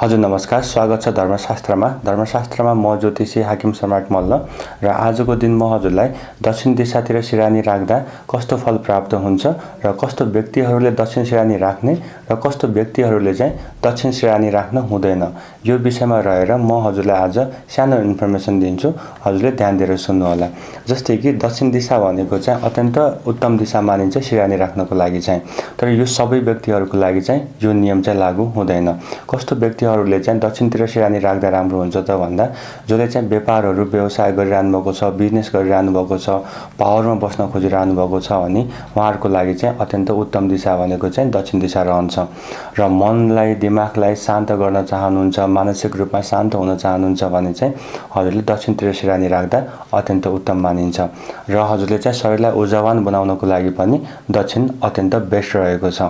हजुर नमस्कार, स्वागत छ धर्मशास्त्रमा म ज्योतिषी हाकिम सम्राट मल्ल र आजको दिन म हजुरलाई दक्षिण दिशातिर सिरानी राख्दा कस्तो फल प्राप्त हुन्छ र कस्तो व्यक्तिहरूले दक्षिण सिरानी राख्ने र कस्तो व्यक्तिहरूले चाहिँ दक्षिण सिरानी राख्न हुँदैन यो विषयमा रहेर म हजुरलाई आज सानो इन्फर्मेसन दिन्छु। हजुरले ध्यान दिएर सुन्नु होला। जस्तै कि दक्षिण दिशा भनेको चाहिँ अत्यन्त उत्तम दिशा मानिन्छ सिरानी राख्नको लागि चाहिँ, तर यो सबै व्यक्तिहरूको लागि चाहिँ यो नियम चाहिँ लागू हुँदैन। कस्तो व्यक्तिहरूले चाहिँ दक्षिणतिर सिरानी राख्दा राम्रो हुन्छ त भन्दा जसले चाहिँ व्यापारहरू व्यवसाय गरिरहनु भएको छ, बिजनेस गरिरहनु भएको छ, पावरमा बस्न खोजिरहनु भएको छ भने उहाँहरूको लागि चाहिँ अत्यन्त उत्तम दिशा भनेको चाहिँ दक्षिण दिशा रहन्छ। र मनलाई दिमागलाई शान्त गर्न चाहनुहुन्छ, मानसिक रूपमा शान्त हुन चाहनुहुन्छ भने चाहिँ हजुरले दक्षिणतिर सिरानी राख्दा अत्यन्त उत्तम मानिन्छ। र हजुरले चाहिँ शरीरलाई ऊर्जावान बनाउनको लागि पनि दक्षिण अत्यन्त बेस्ट रहेको छ।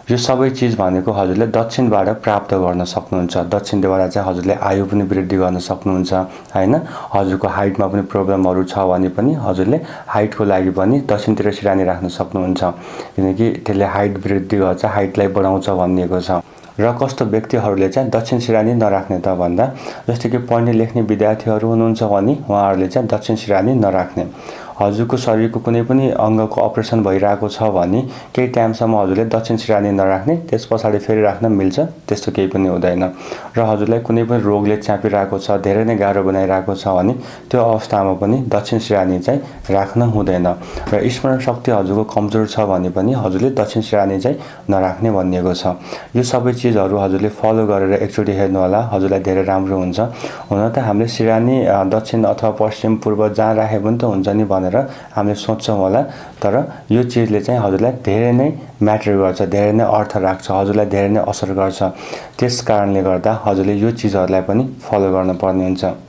यो सबै चिज भनेको हजुरले दक्षिणबाट प्राप्त गर्न सक्नुहुन्छ। दक्षिणबाट चाहिँ हजुरले आयु पनि वृद्धि गर्न सक्नुहुन्छ हैन। हजुरको हाइटमा पनि प्रब्लमहरू छ भने पनि हजुरले हाइटको लागि पनि दक्षिणतिर सिरानी राख्न सक्नुहुन्छ, किनकि त्यसले हाइट वृद्धि गर्छ, हाइटलाई बढाउँछ भनिएको छ। र कस्तो व्यक्तिहरूले चाहिँ दक्षिण सिरानी नराख्ने त भन्दा जस्तै कि पढ्ने लेख्ने विद्यार्थीहरू हुनुहुन्छ भने उहाँहरूले चाहिँ दक्षिण सिरानी नराख्ने। हजुरको शरीरको कुनै पनि अङ्गको अपरेसन भइरहेको छ भने केही टाइमसम्म हजुरले दक्षिण सिरानी नराख्ने, त्यस पछाडि फेरि राख्न मिल्छ, त्यस्तो केही पनि हुँदैन। र हजुरलाई कुनै पनि रोगले च्यापिरहेको छ, धेरै नै गाह्रो बनाइरहेको छ भने त्यो अवस्थामा पनि दक्षिण सिरानी चाहिँ राख्न हुँदैन। र स्मरण शक्ति हजुरको कमजोर छ भने पनि हजुरले दक्षिण सिरानी चाहिँ नराख्ने भनिएको छ। यो सबै चिजहरू हजुरले फलो गरेर एकचोटि हेर्नु होला, हजुरलाई धेरै राम्रो हुन्छ। हुन त हामीले सिरानी दक्षिण अथवा पश्चिम पूर्व जहाँ राखे पनि त हुन्छ नि भनेर हामीले सोच्छौँ होला, तर यो चिजले चाहिँ हजुरलाई धेरै नै म्याटर गर्छ, धेरै नै अर्थ राख्छ, हजुरलाई धेरै नै असर गर्छ। त्यस कारणले गर्दा हजुरले यो चिजहरूलाई पनि फलो गर्न पर्ने हुन्छ।